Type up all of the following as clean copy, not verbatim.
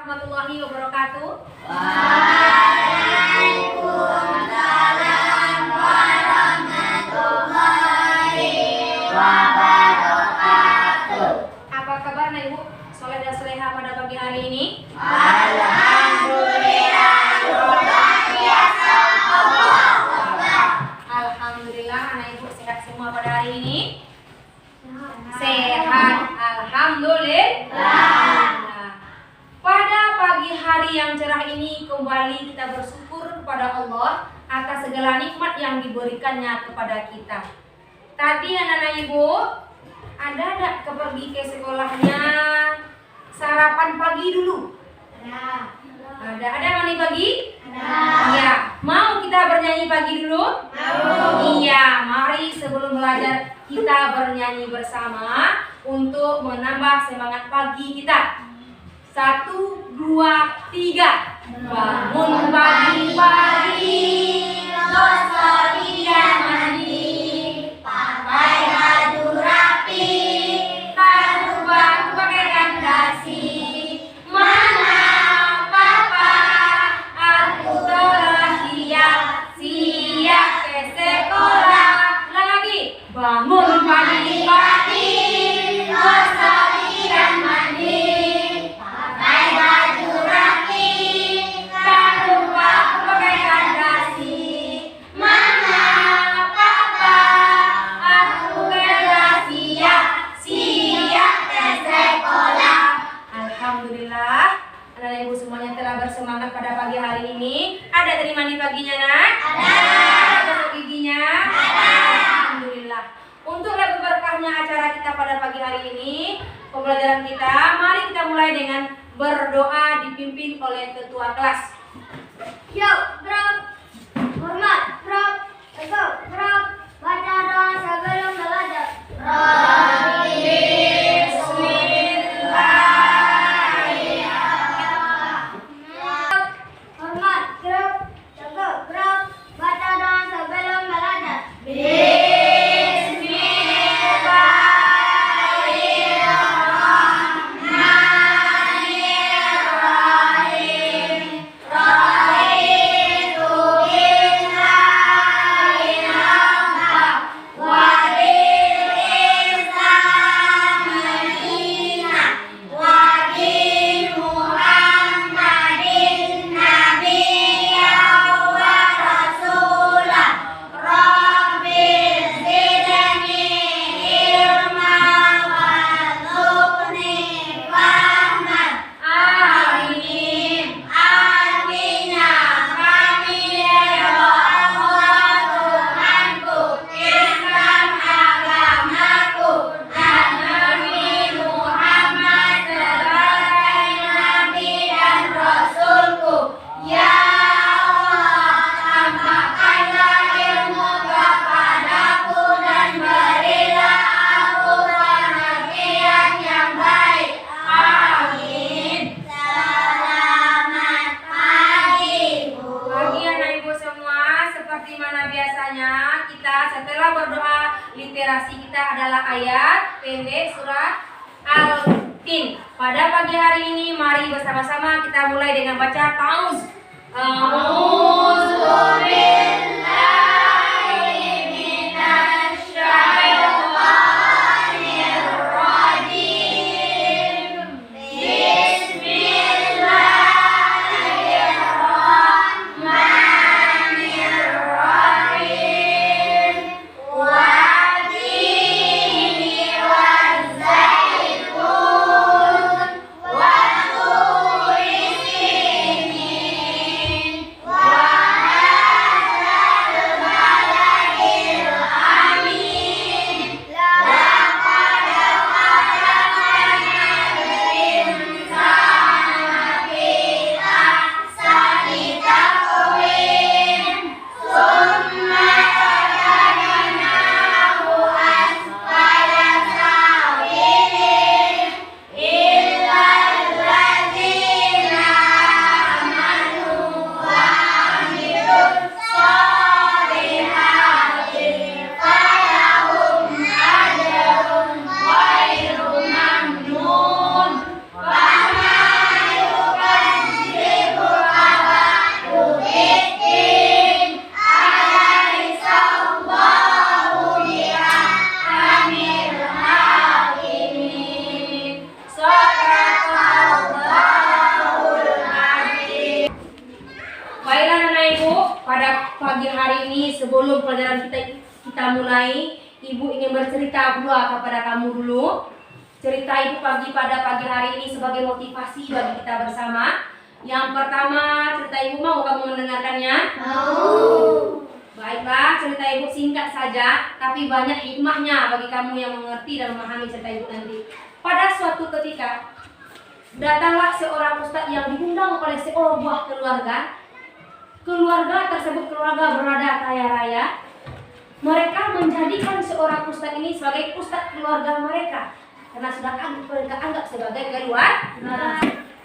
warahmatullahi wabarakatuh. Waalaikumsalam warahmatullahi wabarakatuh. Apa kabar Nah Ibu? Soleh dan soleha pada pagi hari ini? Alhamdulillah, luar biasa. Alhamdulillah anak Ibu sehat semua pada hari ini? Sehat, alhamdulillah. Pada pagi hari yang cerah ini kembali kita bersyukur kepada Allah atas segala nikmat yang diberikannya kepada kita. Tadi anak-anak Ibu ada pergi ke sekolahnya sarapan pagi dulu? Ada mandi pagi? Iya. Mau kita bernyanyi pagi dulu? Iya, mari sebelum belajar kita bernyanyi bersama untuk menambah semangat pagi kita. 1, 2, 3. Bangun pagi-pagi, gosok dia mandi, pakai baju rapi, tak lupa pakai kandasi. Mama, papa, aku telah siap ke sekolah. Ulang lagi. Bangun pagi-pagi, gosok dia mandi, pakai baju rapi, tak lupa pakai kandasi. Mama, papa, aku telah siap ke sekolah. Alhamdulillah, anak ibu semuanya telah bersemangat pada pagi hari ini. Ada tadi mandi paginya, Nak? Ada gosok giginya? Ada. Alhamdulillah. Untuk lebih berkahnya acara kita pada pagi hari ini, pembelajaran kita, mari kita mulai dengan berdoa dipimpin oleh ketua kelas. Yuk, bro. Hormat, bro. Let's go, bro. Baca doa sebelum belajar. Hormat, bro. Let's go, bro. Baca doa sebelum belajar. Setelah berdoa, literasi kita adalah ayat pendek surat Al-Tin. Pada pagi hari ini mari bersama-sama kita mulai dengan baca ta'awuz. hari ini sebelum pelajaran kita mulai, Ibu ingin bercerita pula kepada kamu dulu. Cerita Ibu pada pagi hari ini sebagai motivasi bagi kita bersama. Yang pertama, cerita Ibu mau kamu mendengarkannya? Mau. Baiklah, cerita Ibu singkat saja, tapi banyak hikmahnya bagi kamu yang mengerti dan memahami cerita Ibu nanti. Pada suatu ketika, datanglah seorang ustadz yang diundang oleh sebuah keluarga. Keluarga tersebut keluarga berada kaya raya. Mereka menjadikan seorang ustadz ini sebagai ustadz keluarga mereka karena sudah mereka anggap sebagai keluarga.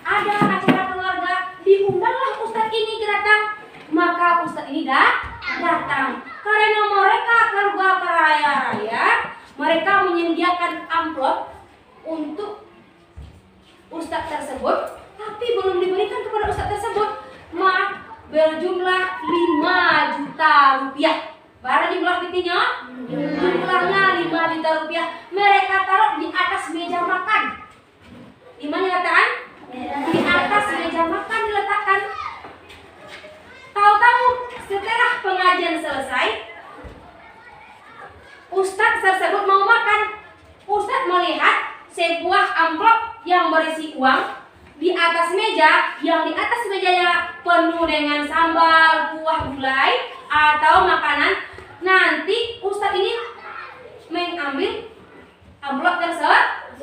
Ada acara keluarga, diundanglah ustadz ini datang. Maka ustadz ini datang karena mereka keluarga kaya raya. Mereka menyediakan amplop untuk ustadz tersebut, tapi belum diberikan kepada ustadz tersebut. Berjumlah 5 juta rupiah. Baru jumlah petinya? Jumlahnya 5 juta rupiah. Mereka taruh di atas meja makan. Di mana letakkan? Di atas meja makan diletakkan. Tahu-tahu setelah pengajian selesai, ustadz tersebut mau makan. Ustadz melihat sebuah amplop yang berisi uang di atas meja, yang di atas mejanya penuh dengan sambal, kuah gulai atau makanan. Nanti ustadz ini mengambil amplop tersebut.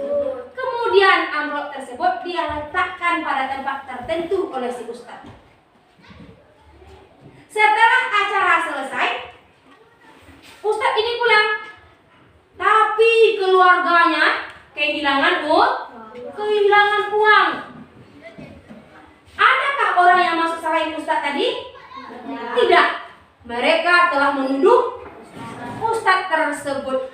Kemudian amplop tersebut dia letakkan pada tempat tertentu oleh si ustadz. Setelah acara selesai, ustadz ini pulang. Tapi keluarganya kehilangan uang. Adakah orang yang masuk selain ustadz tadi? Tidak. Mereka telah menuduh ustadz tersebut.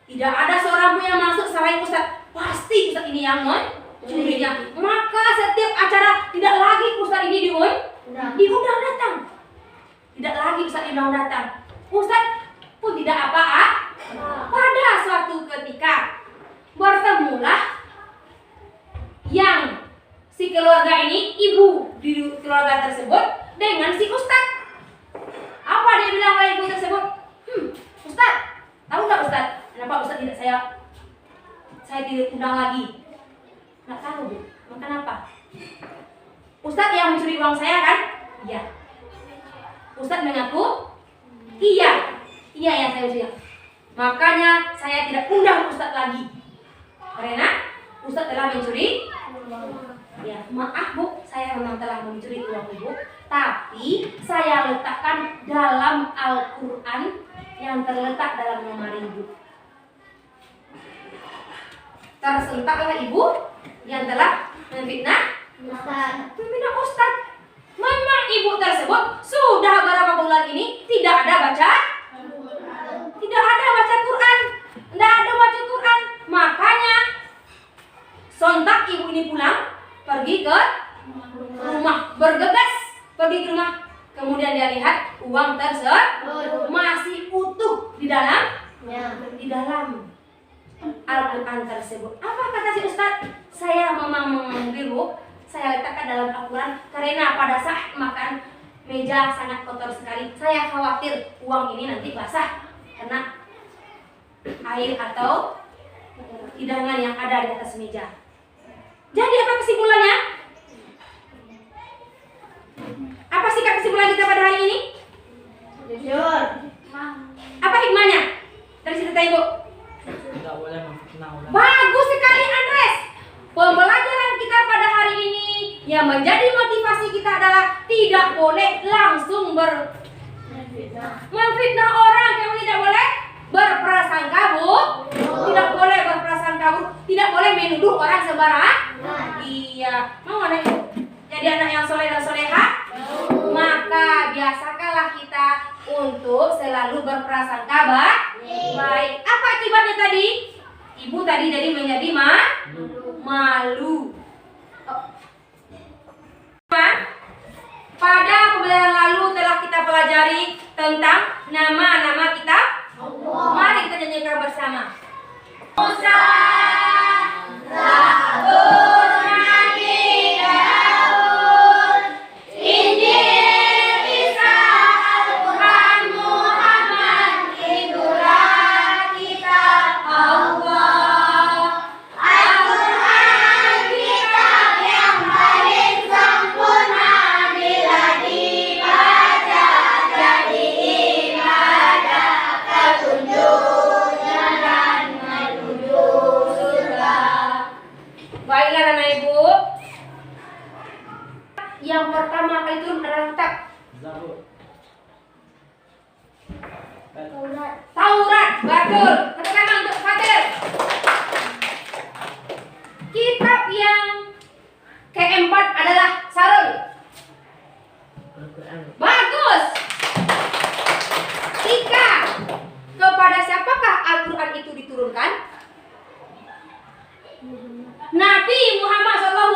Tidak ada seorang pun yang masuk selain ustadz. Pasti ustadz ini yang mencurinya. Maka setiap acara tidak lagi ustadz ini diundang datang. Tidak lagi ustadz diundang datang. Ustadz pun tidak apa-apa. Pada suatu ketika bertemulah yang si keluarga ini, ibu di keluarga tersebut dengan si ustadz. Apa dia bilang oleh ibu tersebut? Ustadz, tahu nggak ustadz? Kenapa ustadz tidak saya tidak undang lagi? Nggak tahu bu. Kenapa? Ustadz yang mencuri uang saya kan? Iya. Ustadz mengaku iya ya saya mencuri. Makanya saya tidak undang ustadz lagi karena ustadz telah mencuri. Ya, maaf bu, saya memang telah mencuri uang ibu, tapi saya letakkan dalam Al-Quran yang terletak dalam lemari ibu. Tersentaklah ibu yang telah memfitnah ustadz. Memang ibu tersebut sudah berapa bulan ini tidak ada baca Quran, Quran. Makanya sontak ibu ini pulang, pergi ke rumah, bergegas pergi ke rumah. Kemudian dia lihat uang tersebut masih utuh di dalam Al-Quran tersebut. Apa kata si ustadz? Saya memang mengambil, saya letakkan dalam Al-Quran karena pada saat makan meja sangat kotor sekali. Saya khawatir uang ini nanti basah kena air atau hidangan yang ada di atas meja. Jadi apa kesimpulannya? Apa sih kesimpulan kita pada hari ini? Jujur. Apa hikmahnya dari cerita ibu? Tidak boleh memfitnah orang. Bagus sekali Andres. Pembelajaran kita pada hari ini yang menjadi motivasi kita adalah tidak boleh langsung memfitnah orang. Kamu tidak boleh berprasangka buruk. Tidak boleh berprasangka buruk. Tidak boleh menuduh orang sembarang. Iya. Mau anak ibu jadi anak yang soleh dan soleha? Maka biasakanlah kita untuk selalu berprasangka baik. Apa akibatnya tadi? Ibu tadi jadi menjadi malu. Pada pembelajaran lalu telah kita pelajari tentang nama-nama kitab Allah. Mari kita nyanyikan bersama. Musa, Zabur, Nabi Daud, Injil, Ibu. Yang pertama kali turun adalah kitab Zabur. Taurat. Betul. Tepuk tangan untuk Fatir. Kitab yang keempat adalah Sarul. Al-Quran. Bagus. Tika. Kepada siapakah Al-Quran itu diturunkan? Nabi Muhammad SAW.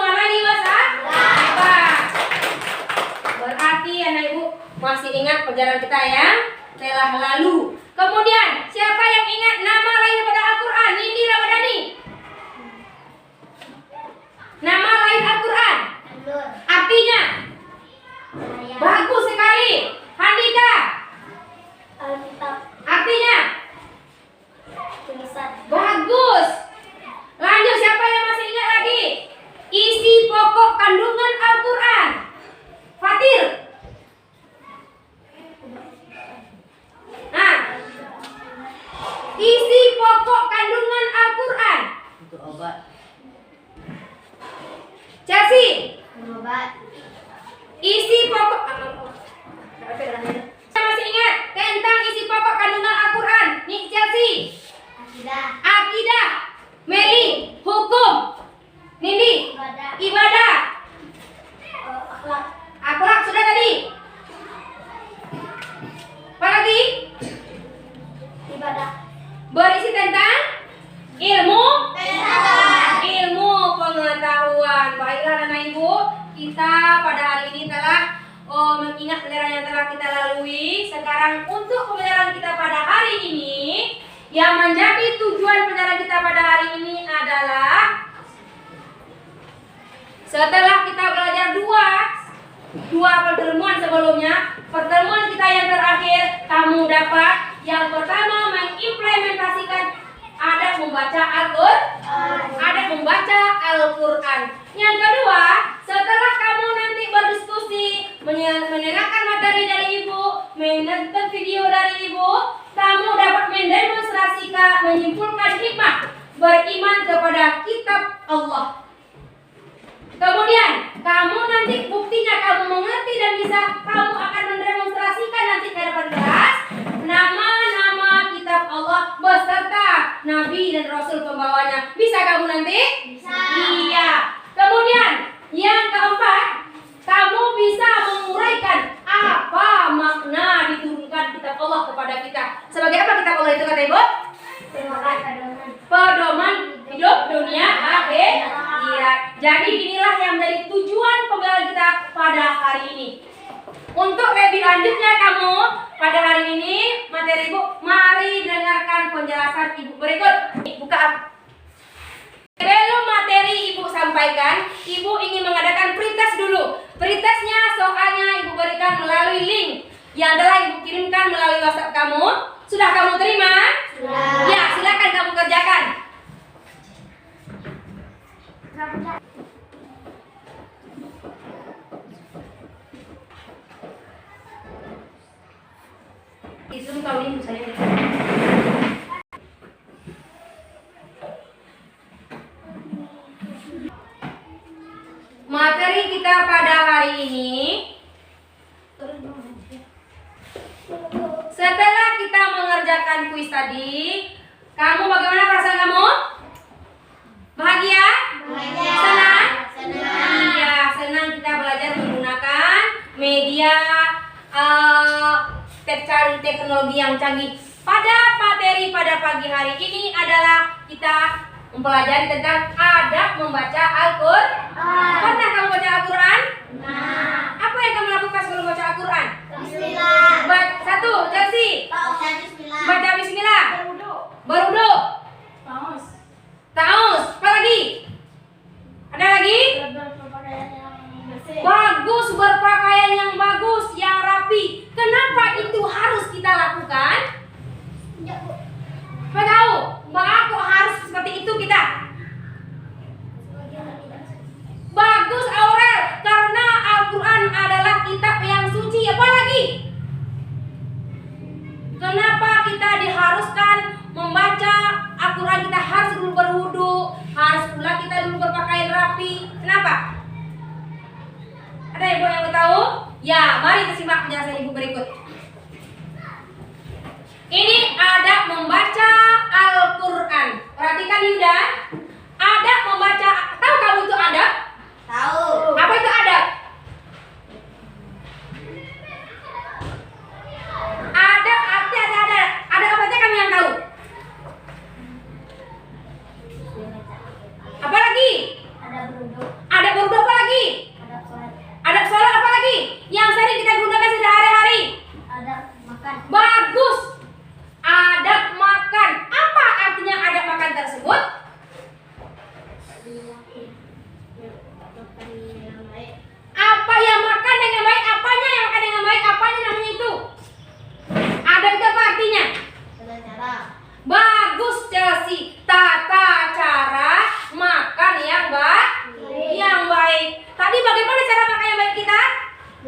Berarti anak ibu masih ingat pelajaran kita yang telah lalu. Kemudian siapa yang ingat nama lain pada Al-Quran? Nindi Ramadhani. Nama lain Al-Quran. Artinya bagus sekali. Handika. Alkitab. Artinya Tulisan. bagus. Lanjut, siapa yang masih ingat lagi? Isi pokok kandungan Al-Quran. Fatir. Nah, isi pokok kandungan Al-Quran. Untuk obat. Chelsea. Obat. Isi pokok. Saya masih ingat tentang isi pokok kandungan Al-Quran. Nih Chelsea. Akidah. Akidah. Meli. Hukum. Nindi. Ibadah. Ibadah. Akhlak. Akhlak sudah tadi. Apa lagi? Ibadah. Berisi tentang ilmu ilmu pengetahuan. Baiklah anak ibu, kita pada hari ini telah mengingat pelajaran yang telah kita lalui. Sekarang untuk pembelajaran kita pada hari ini, yang menjadi tujuan pelajaran kita pada hari ini adalah setelah kita belajar dua pertemuan sebelumnya, pertemuan kita yang terakhir kamu dapat yang pertama mengimplementasikan adab membaca Al-Quran. Yang kedua, setelah kamu nanti berdiskusi, mendengarkan materi dari ibu, menonton video dari ibu, kamu dapat mendemonstrasikan, menyimpulkan hikmah beriman kepada kitab Allah. Kemudian, kamu nanti buktinya kamu mengerti dan bisa, kamu akan mendemonstrasikan nanti ke depan kelas nama-nama kitab Allah beserta Nabi dan Rasul pembawanya. Bisa kamu nanti? Bisa. Iya. Kemudian, yang keempat, kamu bisa menguraikan apa makna diturunkan kitab Allah kepada kita. Sebagai apa kitab Allah itu kata ibu? Pedoman hidup dunia akhirat. Jadi inilah yang menjadi tujuan pembelajaran kita pada hari ini. Untuk lebih lanjutnya kamu pada hari ini materi ibu, mari dengarkan penjelasan ibu berikut. Buka up. Sebelum materi ibu sampaikan, ibu ingin mengadakan pretest dulu. Pretestnya soalnya ibu berikan melalui link yang telah ibu kirimkan melalui WhatsApp kamu. Sudah kamu terima? Sudah. Ya, silakan kamu kerjakan. Di Zoom kau ini saya. Materi kita pada hari ini, setelah kita mengerjakan kuis tadi, kamu bagaimana perasaan kamu? Bahagia? Bahagia. Senang? Senang. Iya, senang kita belajar menggunakan media teknologi yang canggih. Pada materi pada pagi hari ini adalah kita mempelajari tentang adab membaca Al-Quran. Pernah kamu baca Al-Quran? Nah. Apa yang kamu lakukan sebelum baca Al-Quran? Bismillah. Satu, Chelsea. Baca bismillah. Baca bismillah. Berwudu. Taus. Apa lagi? Ada lagi? Bagus, berpakaian yang bagus, yang rapi. Kenapa itu harus kita lakukan? Apa tahu? Mengapa kok harus seperti itu kita? Bagus Aurel, karena Al-Quran adalah kitab yang suci. Apa lagi? Kenapa kita diharuskan membaca Al-Quran? Kita harus dulu berwudu, harus pula kita dulu berpakaian rapi. rapi. Kenapa? Ada ibu yang mau tahu? Ya, mari kita simak penjelasan ibu berikut. Ini adab membaca Al-Quran. Perhatikan Yuda. Adab membaca. Tahu kamu itu adab? Tahu. Apa itu adab? Adab arti ada. Ada apa aja kamu yang tahu? Apa lagi? Ada beruduk. Ada berdoa apa lagi? Ada sholat. Ada sholat apa lagi? Yang sering kita gunakan sehari-hari. Ada makan. Bagus. Adab makan. Apa artinya adab makan tersebut? Apa yang makan dengan baik? Apanya yang makan dengan baik? Apanya namanya itu? Adab itu apa artinya? Cara. Bagus Chelsea. Tata cara makan yang baik. Yang baik. Tadi bagaimana cara makan yang baik kita?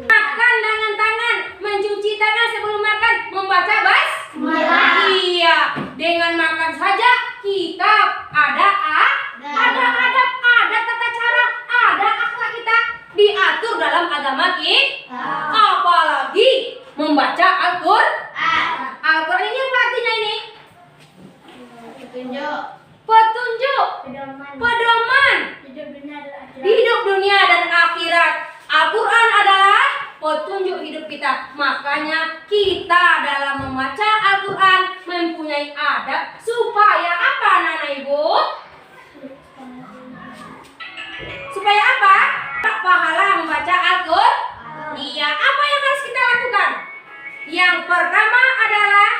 Makan dengan tangan, mencuci tangan sebelum makan, membaca basmalah. Iya, dengan makan saja kita ada adab, ada tata cara, ada akhlak kita diatur dalam agama kita. Apalagi membaca Al-Quran. Al-Quran ini apa artinya ini? Petunjuk, pedoman hidup dunia dan akhirat. Al-Quran adalah petunjuk hidup kita. Makanya kita dalam membaca Al-Quran mempunyai adab supaya apa, Nana Ibu? Supaya apa? Pahala membaca Al-Quran. Iya, apa yang harus kita lakukan? Yang pertama adalah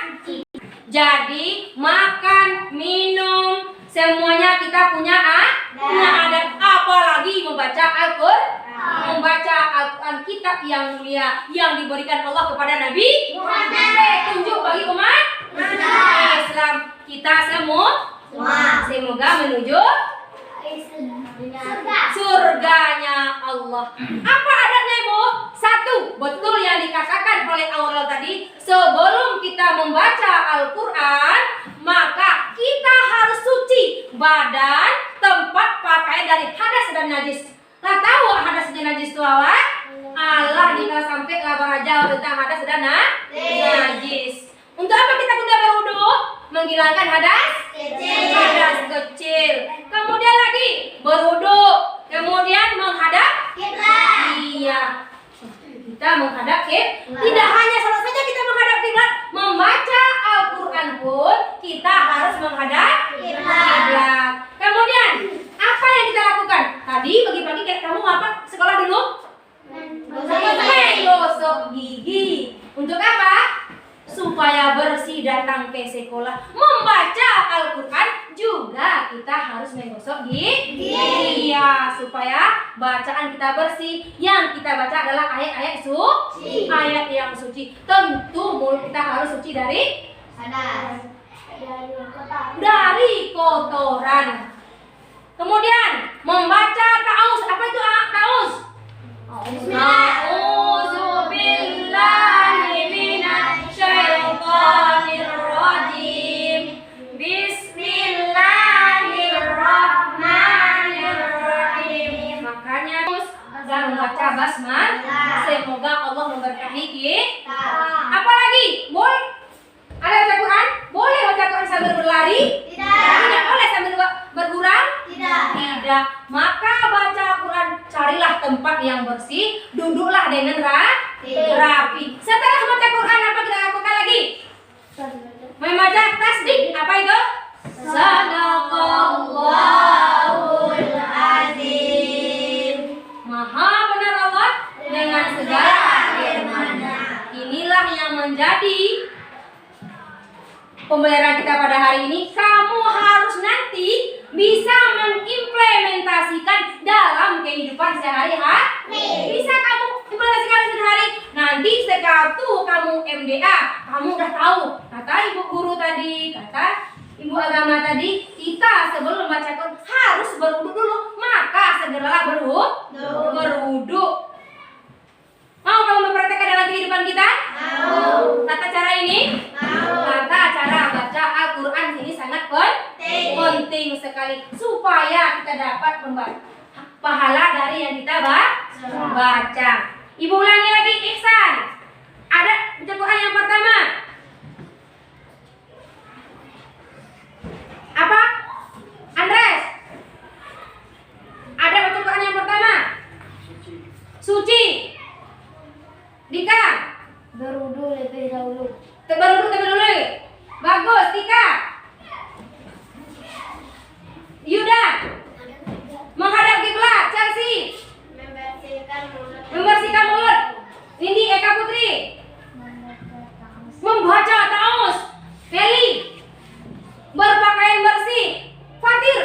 jadi makan, minum, semuanya kita punya adab. Apalagi membaca Al-Quran. Membaca Al-Quran, kitab yang mulia yang diberikan Allah kepada Nabi Muhammad, tunjuk bagi umat Islam kita semua. Semoga menuju surganya Allah. Apa adabnya, Ibu? Satu, betul yang dikatakan oleh Allah tadi, sebelum kita membaca Al-Quran maka kita harus suci badan, tempat, pakaian dari hadas dan najis. Lah tahu hadas dan najis itu apa? Allah jika sampai labar aja tentang hadas dan najis. Untuk apa kita guna berwudu? Menghilangkan hadas kecil. Kemudian lagi berwudu. Kemudian menghadap kiblat. Iya. Kita menghadap kiblat. Tidak hanya salat saja kita menghadap kiblat, membaca Al-Quran pun kita harus menghadap kiblat. Kemudian apa yang kita lakukan? Tadi pagi-pagi kamu apa? Sekolah dulu? Gosok gigi. Untuk apa? Supaya bersih datang ke sekolah. Membaca Al-Quran juga kita harus menggosok gigi. Iya, supaya bacaan kita bersih. Yang kita baca adalah ayat-ayat suci. Ayat yang suci. Tentu mulut kita harus suci dari kotoran. Kemudian membaca ta'awuz. Apa itu ta'awuz? A'udzubillahi minasyaitonirrajim. Bismillahirrahmanirrahim. Makanya dan membaca basmalah. Semoga Allah memberkahi kita. Apalagi? Ada baca Quran? Boleh baca Quran sambil berlari? Tidak boleh sambil bergurau? Tidak. Maka baca Quran, carilah tempat yang bersih, duduklah dengan rapi. Setelah membaca Quran, apa kita lakukan lagi? Membaca tasbih. Apa itu? Sadaqallahul azim. Maha benar Allah dengan segala firman-Nya. Inilah yang menjadi pembelajaran kita pada hari ini. Kamu harus nanti bisa mengimplementasikan dalam kehidupan sehari-hari. Bisa kamu implementasikan sehari-hari. Nanti sekali kamu MDA, kamu udah tahu. Kata ibu guru tadi, kata ibu agama tadi, kita sebelum membaca Quran harus berwudu dulu. Maka segeralah berwudu. Mau kamu mempraktekkan dalam kehidupan kita? Mau. Tata cara ini? Mau. Tata cara baca Al-Quran ini sangat penting sekali supaya kita dapat membaca. pahala dari yang kita baca. Ibu ulangi lagi, Ihsan. Ada baca Quran yang pertama. Apa? Andres. Ada baca Quran yang pertama. Suci. Dika. Berwudu lebih dahulu. Berwudu terlebih dahulu. Bagus, Dika. Yuda. Menghadap kiblat, Chelsea. Membersihkan mulut. Nindi, Eka Putri. Membaca ta'awuz. Feli. Berpakaian bersih. Fatir.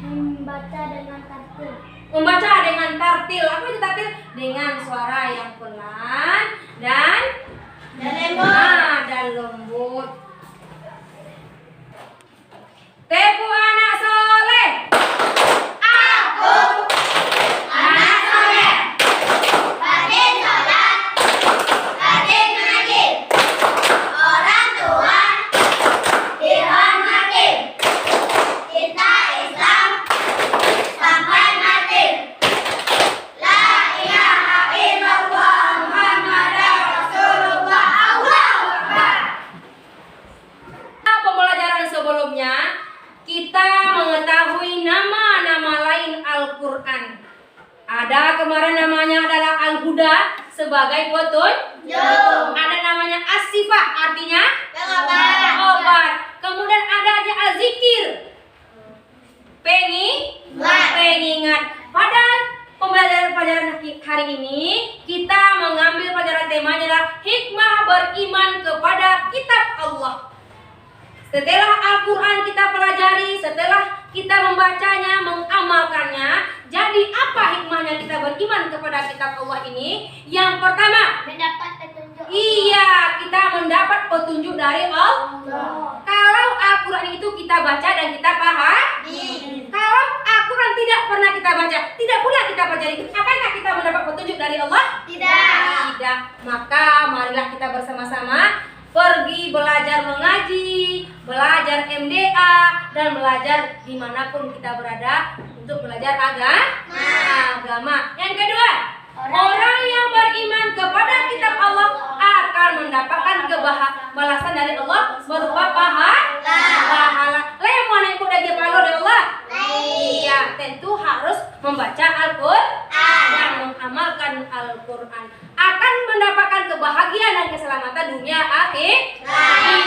Membaca dengan tartil. Membaca dengan tartil. Apa itu tartil? Dengan suara yang pelan dan lembut. Tepu anak soleh. Aku anak soleh. Rajin sholat, rajin mengaji. Orang tua dihormati. Kita Islam sampai mati. La ilaha illallah Muhammadar Rasulullah. Allahu Akbar. Pembelajaran sebelumnya kita mengetahui nama-nama lain Al-Quran. Ada kemarin namanya adalah Al-Huda sebagai petunjuk. Ada namanya As-Sifah, artinya obat. Kemudian ada aja Al-Zikir, pengingat. Pada pembelajaran hari ini kita mengambil pelajaran temanya adalah hikmah beriman kepada kitab Allah. Setelah Al-Quran kita pelajari, setelah kita membacanya, mengamalkannya, jadi apa hikmahnya kita beriman kepada kitab Allah ini? Yang pertama, Mendapat petunjuk. iya, kita mendapat petunjuk dari Allah. Kalau Al-Quran itu kita baca dan kita paham, kalau Al-Quran tidak pernah kita baca, tidak pula kita pelajari, apakah kita mendapat petunjuk dari Allah? Tidak. Maka marilah kita bersama-sama pergi belajar mengaji, belajar MDA, dan belajar dimanapun kita berada untuk belajar agama. Yang kedua, orang yang beriman kepada kitab Allah akan mendapatkan balasan dari Allah berupa pahala. Lemon yang kuda palo dari Allah. Iya, tentu harus membaca Al-Quran dan mengamalkan Al-Quran. Akan mendapatkan kebahagiaan dan keselamatan dunia akhir.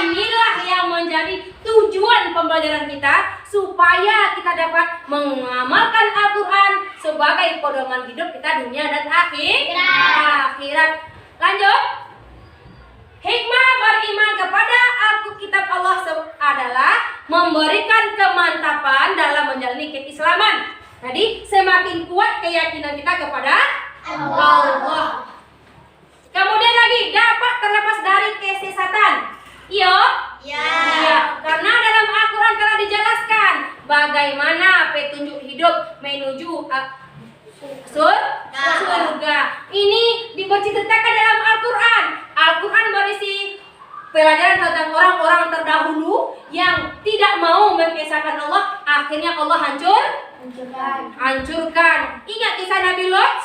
Inilah yang menjadi tujuan pembelajaran kita, supaya kita dapat mengamalkan Al-Quran sebagai pedoman hidup kita dunia dan akhirat. Lanjut. Hikmah beriman kepada Alkitab Allah adalah memberikan kemantapan dalam menjalani keislaman. Jadi semakin kuat keyakinan kita kepada Allah. Kemudian lagi, dapat terlepas dari kesesatan. Iya. Karena dalam Al-Quran telah dijelaskan bagaimana petunjuk hidup menuju surga. Ini diceritakan dalam Al-Quran. Al-Quran berisi pelajaran tentang orang-orang terdahulu yang tidak mau mengesahkan Allah, akhirnya Allah hancurkan. Ingat kisah Nabi Lot?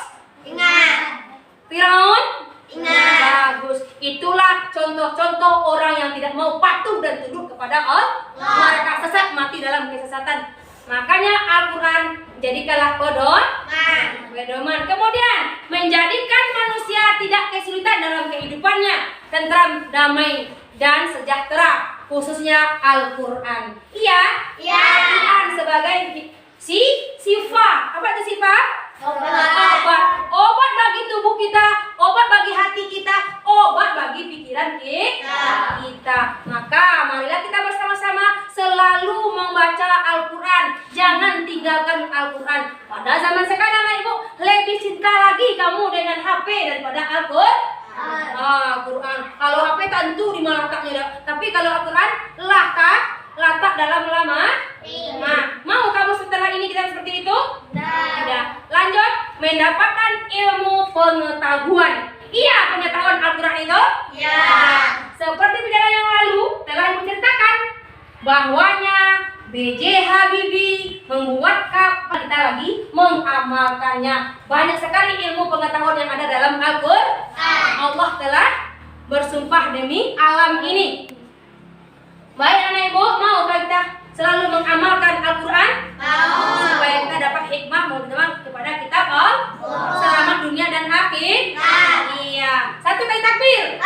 Ingat. Firaun? Ingat. Bagus. Itulah contoh-contoh orang yang tidak mau patuh dan tunduk kepada Allah. Mereka sesat, mati dalam kesesatan. Makanya Al-Quran jadikanlah pedoman. Kemudian menjadikan manusia tidak kesulitan dalam kehidupannya, tentram, damai, dan sejahtera. Khususnya Al-Quran. Iya. Al-Quran sebagai sifat. Apa itu sifat? Obat bagi tubuh kita, obat bagi hati kita, obat bagi pikiran kita. Maka marilah kita bersama-sama selalu membaca Al-Quran. Jangan tinggalkan Al-Quran. Pada zaman sekarang Ibu, lebih cinta lagi kamu dengan HP daripada Al-Quran. Quran. Kalau HP tentu di mana letaknya, tapi kalau Al-Quran letak dalam lama. Mau kamu setelah ini kita seperti itu? Tidak. Lanjut, mendapatkan ilmu pengetahuan. Iya, pengetahuan Al-Quran itu? Seperti pelajaran yang lalu telah menceritakan bahwanya B.J. Habibie membuat kita lagi mengamalkannya. Banyak sekali ilmu pengetahuan yang ada dalam Al-Qur'an. Allah telah bersumpah demi alam ini. Baik anak ibu, mau kita selalu mengamalkan Al-Quran? Supaya kita dapat hikmah kepada kitab Allah selamat dunia dan akhir. Iya. Satu kali takbir.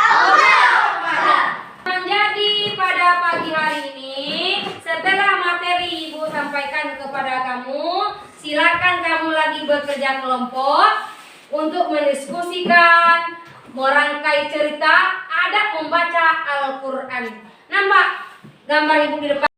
Menjadi pada pagi hari ini, setelah materi ibu sampaikan kepada kamu, silakan kamu lagi bekerja kelompok untuk mendiskusikan, merangkai cerita, ada membaca Al-Quran. Nampak gambar ibu di depan?